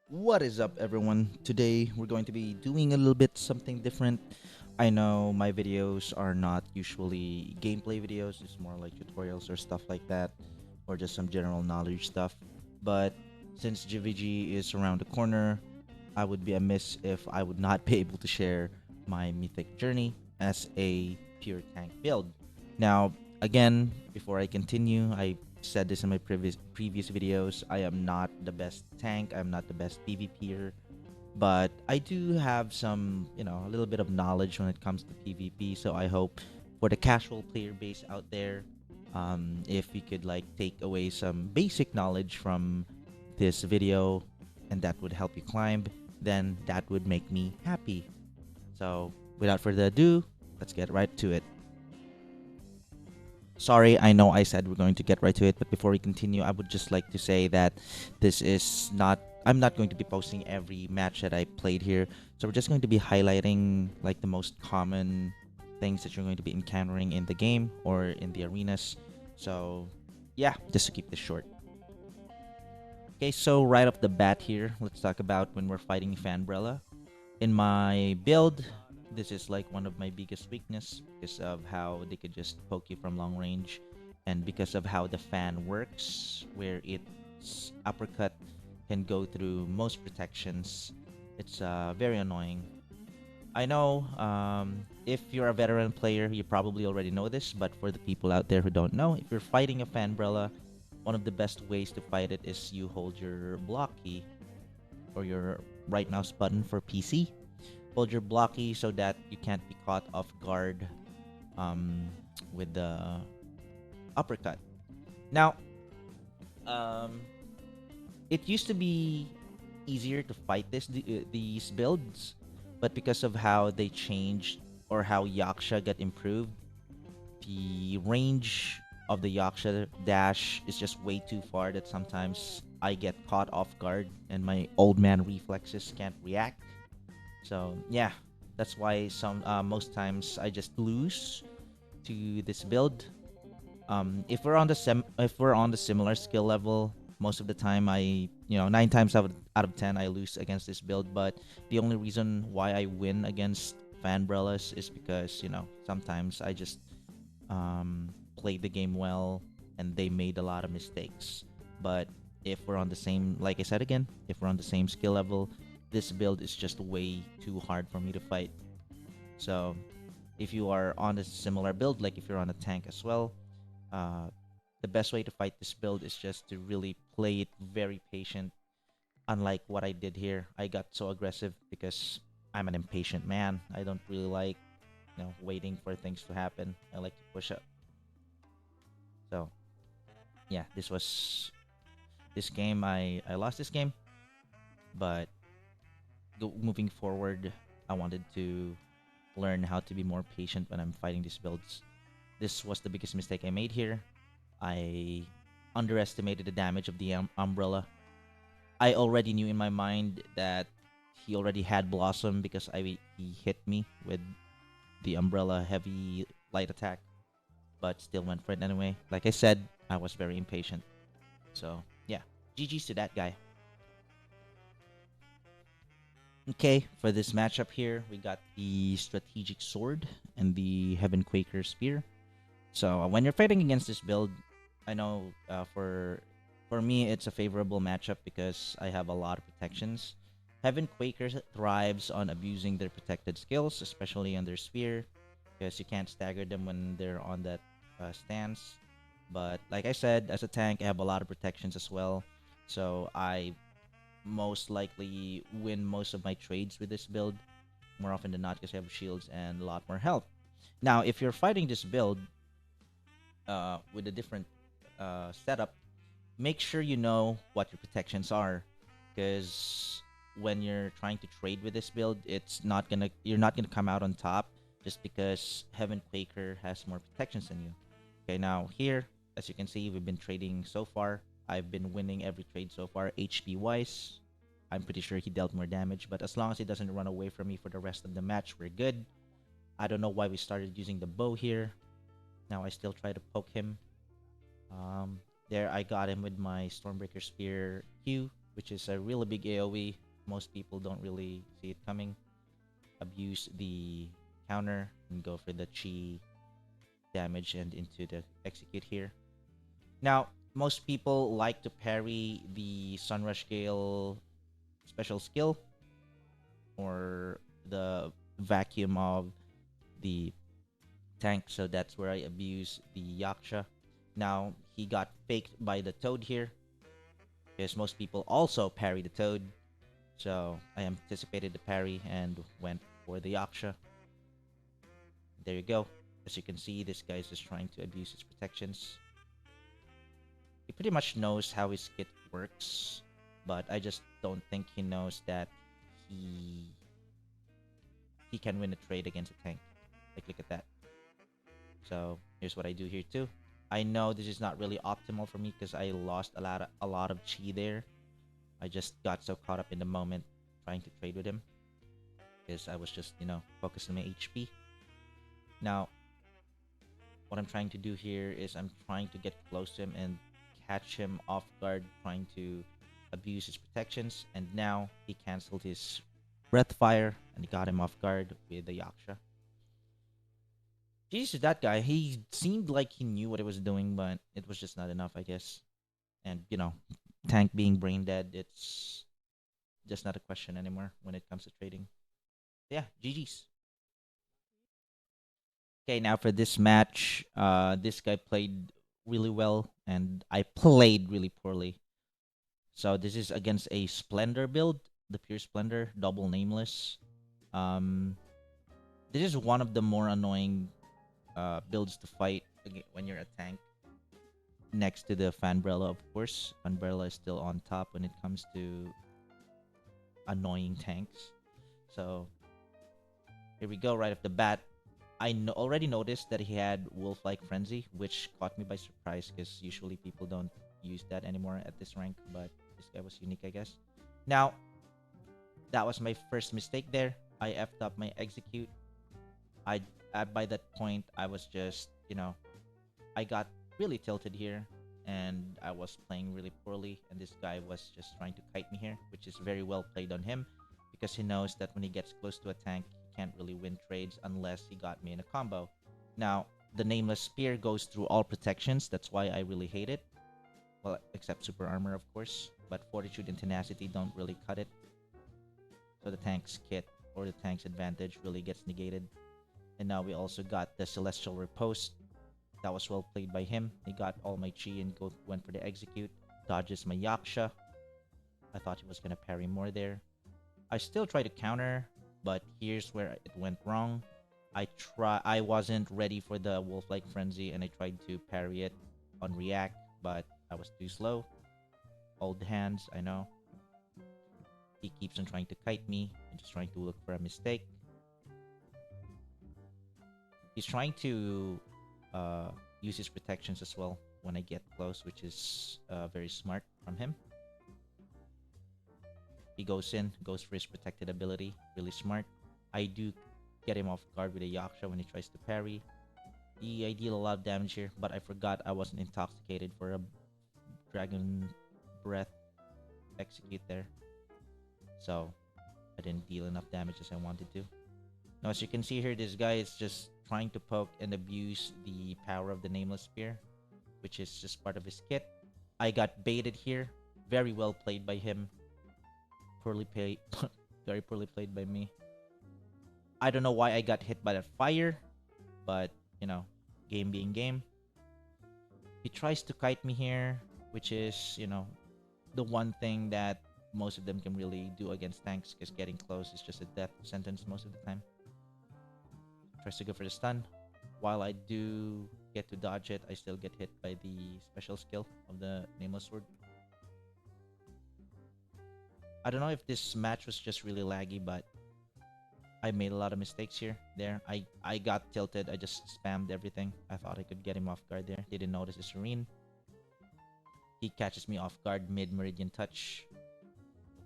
What is up, everyone? Today we're going to be doing a little bit something different. I know my videos are not usually gameplay videos, it's more like tutorials or stuff like that, or just some general knowledge stuff. But since GVG is around the corner, I would be amiss if I would not be able to share my Mythic journey as a pure tank build. Now, again, before I continue, I said this in my previous videos. I am not the best tank. I'm not the best PvPer, but I do have some, a little bit of knowledge when it comes to PvP. So I hope for the casual player base out there, if you could like take away some basic knowledge from this video, and that would help you climb, then that would make me happy. So without further ado, let's get right to it. Sorry, I know I said we're going to get right to it, but before we continue, I would just like to say that this is not. I'm not going to be posting every match that I played here, so we're just going to be highlighting like the most common things that you're going to be encountering in the game or in the arenas. So, yeah, just to keep this short. Okay, so right off the bat here, let's talk about when we're fighting Fanbrella. In my build, this is like one of my biggest weakness because of how they could just poke you from long range, and because of how the fan works, where its uppercut can go through most protections. It's very annoying. I know if you're a veteran player, you probably already know this, but for the people out there who don't know, if you're fighting a Fanbrella, one of the best ways to fight it is you hold your block key or your right mouse button for PC. Hold your block key so that you can't be caught off guard um, with the uppercut. Now, um, it used to be easier to fight these builds, but because of how they changed or how Yaksha got improved, the range of the Yaksha dash is just way too far that sometimes I get caught off guard and my old man reflexes can't react. So yeah, that's why some most times I just lose to this build. If we're on the similar skill level, most of the time nine times out of 10 I lose against this build. But the only reason why I win against Fanbrellas is because sometimes I just played the game well and they made a lot of mistakes. But if we're on the same, like I said again, if we're on the same skill level, this build is just way too hard for me to fight. So if you are on a similar build, like if you're on a tank as well, uh, the best way to fight this build is just to really play it very patient. Unlike what I did here, I got so aggressive because I'm an impatient man. I don't really like, waiting for things to happen. I like to push up. So yeah, this game. I lost this game, but moving forward, I wanted to learn how to be more patient when I'm fighting these builds. This was the biggest mistake I made here. I underestimated the damage of the umbrella. I already knew in my mind that he already had Blossom because he hit me with the umbrella heavy light attack, but still went for it anyway. Like I said, I was very impatient. So yeah, GG's to that guy. Okay, for this matchup here, we got the strategic sword and the Heavenquaker spear. So when you're fighting against this build, I know for me it's a favorable matchup because I have a lot of protections. Heavenquaker thrives on abusing their protected skills, especially on their spear, because you can't stagger them when they're on that stance. But like I said, as a tank, I have a lot of protections as well. So I most likely win most of my trades with this build more often than not because I have shields and a lot more health. Now, if you're fighting this build with a different setup, make sure you know what your protections are, because when you're trying to trade with this build, you're not gonna come out on top just because Heaven Quaker has more protections than you. Okay, now here, as you can see, we've been trading so far. I've been winning every trade so far, HP wise. I'm pretty sure he dealt more damage, but as long as he doesn't run away from me for the rest of the match, we're good. I don't know why we started using the bow here. Now I still try to poke him. Um, there I got him with my Stormbreaker Spear Q. which is a really big AoE. Most people don't really see it coming. Abuse the counter and go for the chi damage and into the execute here. Now, most people like to parry the Sunrush Gale special skill or the vacuum of the tank, so that's where I abuse the Yaksha. Now, he got faked by the Toad here, because most people also parry the Toad. So I anticipated the parry and went for the Yaksha. There you go. As you can see, this guy is just trying to abuse his protections. He pretty much knows how his kit works, but I just don't think he knows that he can win a trade against a tank. Like, look at that. So here's what I do here too. I know this is not really optimal for me because I lost a lot of chi there. I just got so caught up in the moment trying to trade with him because I was just, focused on my HP. Now, what I'm trying to do here is I'm trying to get close to him and catch him off guard, trying to abuse his protections. And now he canceled his breath fire and got him off guard with the Yaksha. Jesus, that guy, he seemed like he knew what he was doing, but it was just not enough, I guess. And, tank being brain dead, it's just not a question anymore when it comes to trading. Yeah, GG's. Okay, now for this match, this guy played really well, and I played really poorly. So this is against a Splendor build, the pure Splendor, double Nameless. This is one of the more annoying builds to fight when you're a tank. Next to the Fanbrella, of course. Fanbrella is still on top when it comes to annoying tanks. So here we go, right off the bat. I already noticed that he had Wolf-like Frenzy, which caught me by surprise because usually people don't use that anymore at this rank, but this guy was unique, I guess. Now, that was my first mistake there. I effed up my execute. By that point, I was just, I got really tilted here, and I was playing really poorly, and this guy was just trying to kite me here, which is very well played on him, because he knows that when he gets close to a tank, can't really win trades unless he got me in a combo. Now, the Nameless Spear goes through all protections. That's why I really hate it. Well, except Super Armor, of course. But Fortitude and Tenacity don't really cut it. So the tank's kit, or the tank's advantage, really gets negated. And now we also got the Celestial Riposte. That was well played by him. He got all my chi and went for the execute. Dodges my Yaksha. I thought he was going to parry more there. I still try to counter, but here's where it went wrong. I wasn't ready for the Wolf-like Frenzy, and I tried to parry it on react, but I was too slow. Old hands, I know. He keeps on trying to kite me. I'm just trying to look for a mistake. He's trying to use his protections as well when I get close, which is very smart from him. He goes for his protected ability. Really smart. I do get him off guard with a Yaksha when he tries to parry. I deal a lot of damage here, but I forgot I wasn't intoxicated for a Dragon Breath execute there. So I didn't deal enough damage as I wanted to. Now, as you can see here, this guy is just trying to poke and abuse the power of the Nameless Spear, which is just part of his kit. I got baited here. Very well played by him. Poorly played. Very poorly played by me. I don't know why I got hit by that fire, but, game being game. He tries to kite me here, which is, the one thing that most of them can really do against tanks, because getting close is just a death sentence most of the time. Tries to go for the stun. While I do get to dodge it, I still get hit by the special skill of the Nameless Sword. I don't know if this match was just really laggy, but I made a lot of mistakes here. I got tilted. I just spammed everything. I thought I could get him off guard there. Didn't notice the Serene. He catches me off guard mid-Meridian Touch.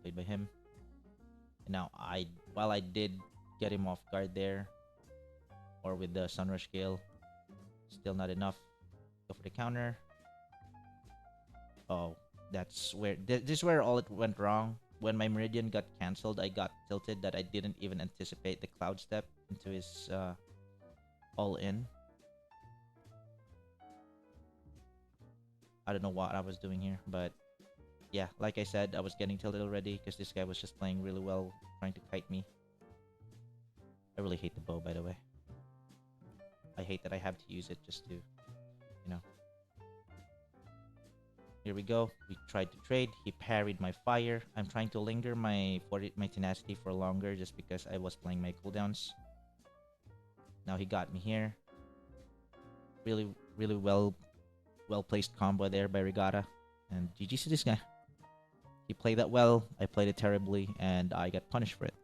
Played by him. And now, while I did get him off guard there, or with the Sunrush Gale, still not enough. Go for the counter. Oh, That's where this is where all it went wrong. When my Meridian got cancelled, I got tilted that I didn't even anticipate the Cloud Step into his all in. I don't know what I was doing here, but yeah, like I said, I was getting tilted already because this guy was just playing really well, trying to kite me. I really hate the bow, by the way. I hate that I have to use it just to, you know. Here we go. We tried to trade. He parried my fire. I'm trying to linger my tenacity for longer just because I was playing my cooldowns. Now he got me here. Really, really well placed combo there by Regatta. And GG's to this guy. He played that well. I played it terribly, and I got punished for it.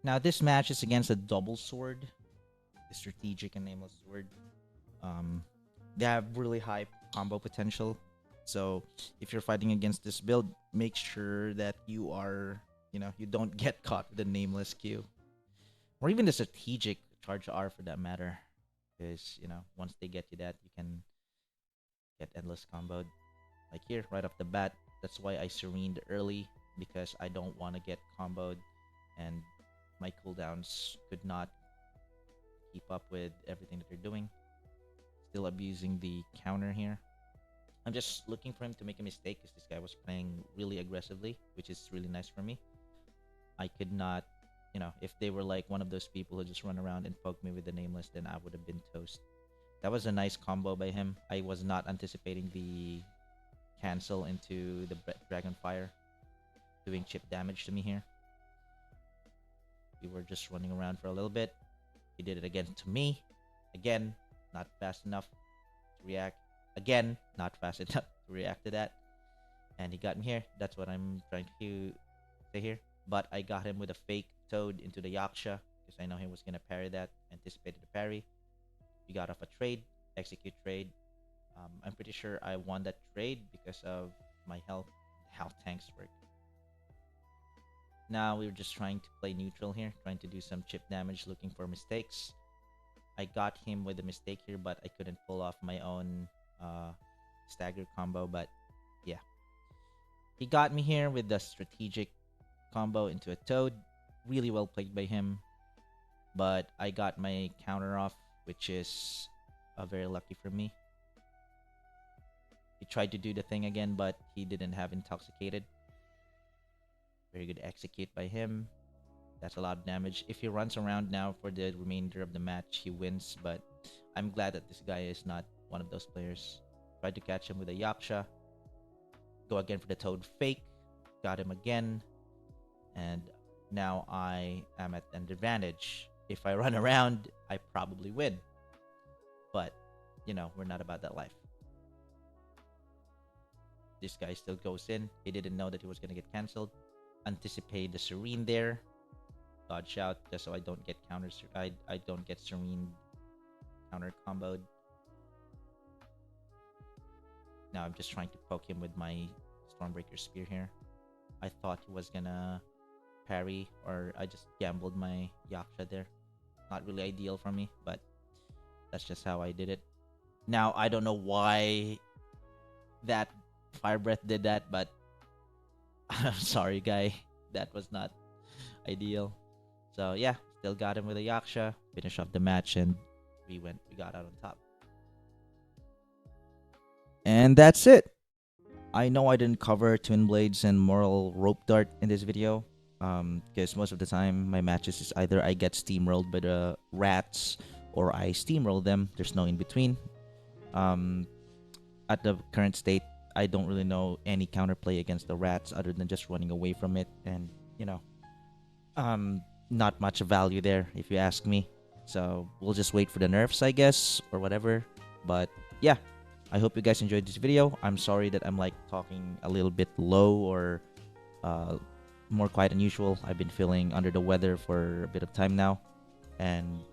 Now this match is against a double sword, the strategic and nameless sword. They have really high combo potential. So if you're fighting against this build, make sure that you are, you don't get caught with the nameless Q. Or even the strategic charge R for that matter. Because, once they get you that, you can get endless comboed. Like here, right off the bat. That's why I serened early. Because I don't want to get comboed. And my cooldowns could not keep up with everything that they're doing. Still abusing the counter here. I'm just looking for him to make a mistake because this guy was playing really aggressively, which is really nice for me. I could not, if they were like one of those people who just run around and poke me with the nameless, then I would have been toast. That was a nice combo by him. I was not anticipating the cancel into the Dragon Fire, doing chip damage to me here. We were just running around for a little bit. He did it again to me. Again, not fast enough to react. Again, not fast enough to react to that. And he got me here. That's what I'm trying to say here. But I got him with a fake Toad into the Yaksha because I know he was going to parry that. Anticipated the parry. We got off a trade. Execute trade. I'm pretty sure I won that trade because of my health. How tanks work. Now we were just trying to play neutral here. Trying to do some chip damage. Looking for mistakes. I got him with a mistake here, but I couldn't pull off my own stagger combo. But yeah, he got me here with the strategic combo into a Toad. Really well played by him, but I got my counter off, which is very lucky for me. He tried to do the thing again, but he didn't have intoxicated. Very good execute by him. That's a lot of damage. If he runs around now for the remainder of the match, he wins. But I'm glad that this guy is not one of those players. Tried to catch him with a Yaksha. Go again for the Toad fake. Got him again. And now I am at an advantage. If I run around, I probably win. But, we're not about that life. This guy still goes in. He didn't know that he was going to get cancelled. Anticipate the Serene there. Dodge out just so I don't get counters. I don't get Serene counter comboed. Now I'm just trying to poke him with my Stormbreaker Spear here. I thought he was gonna parry, or I just gambled my Yaksha there. Not really ideal for me, but that's just how I did it. Now I don't know why that Fire Breath did that, but I'm sorry, guy. That was not ideal. So yeah, still got him with a Yaksha. Finish off the match, and we got out on top. And that's it. I know I didn't cover Twin Blades and Moral Rope Dart in this video, because most of the time my matches is either I get steamrolled by the rats or I steamroll them. There's no in between. At the current state, I don't really know any counterplay against the rats other than just running away from it, and not much value there if you ask me. So we'll just wait for the nerfs, I guess, or whatever. But yeah, I hope you guys enjoyed this video. I'm sorry that I'm like talking a little bit low or more quiet than usual. I've been feeling under the weather for a bit of time now, and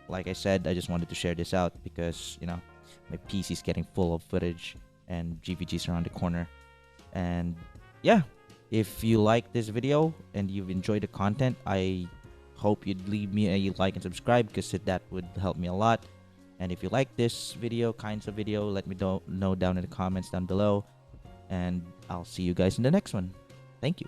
like I said, I just wanted to share this out because my PC is getting full of footage and GVGs around the corner. And yeah, if you like this video and you've enjoyed the content, I hope you'd leave me a like and subscribe because that would help me a lot. And if you like this video, kinds of video, let me know down in the comments down below. And I'll see you guys in the next one. Thank you.